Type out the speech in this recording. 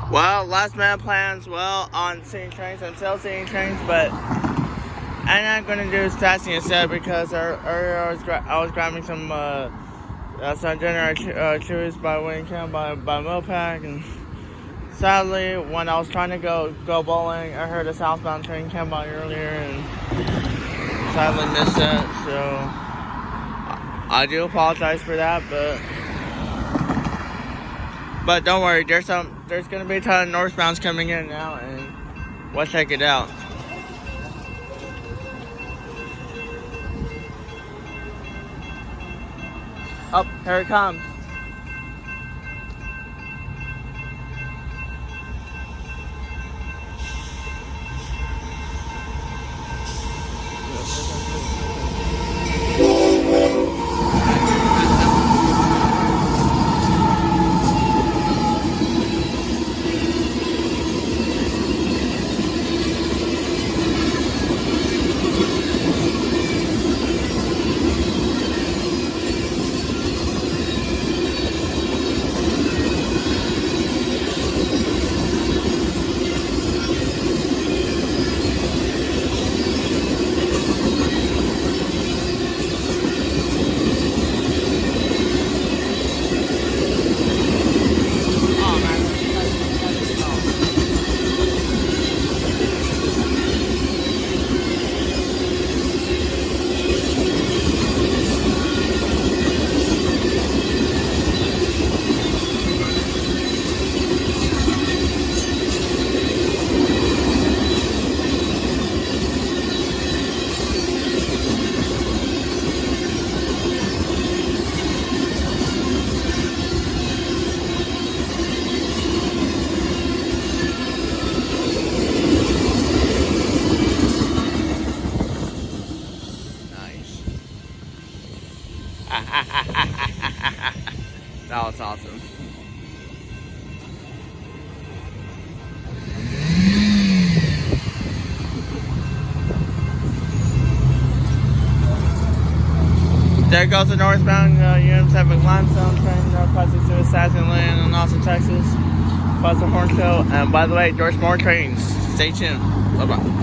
Well, last minute plans, well, on seeing trains. I'm still seeing trains, but I'm not going to do stassney instead because earlier I was grabbing some dinner chews by Wingham by Mopac, and sadly, when I was trying to go bowling, I heard a southbound train come by earlier and sadly missed it, so I do apologize for that, but don't worry, there's gonna be a ton of northbounds coming in now, and we'll check it out. Oh, here it comes. That was awesome. There goes the Northbound Union Pacific limestone train passing through Stassney and Austin, Texas. Plus the horn show. And by the way, there's more trains. Stay tuned. Bye bye.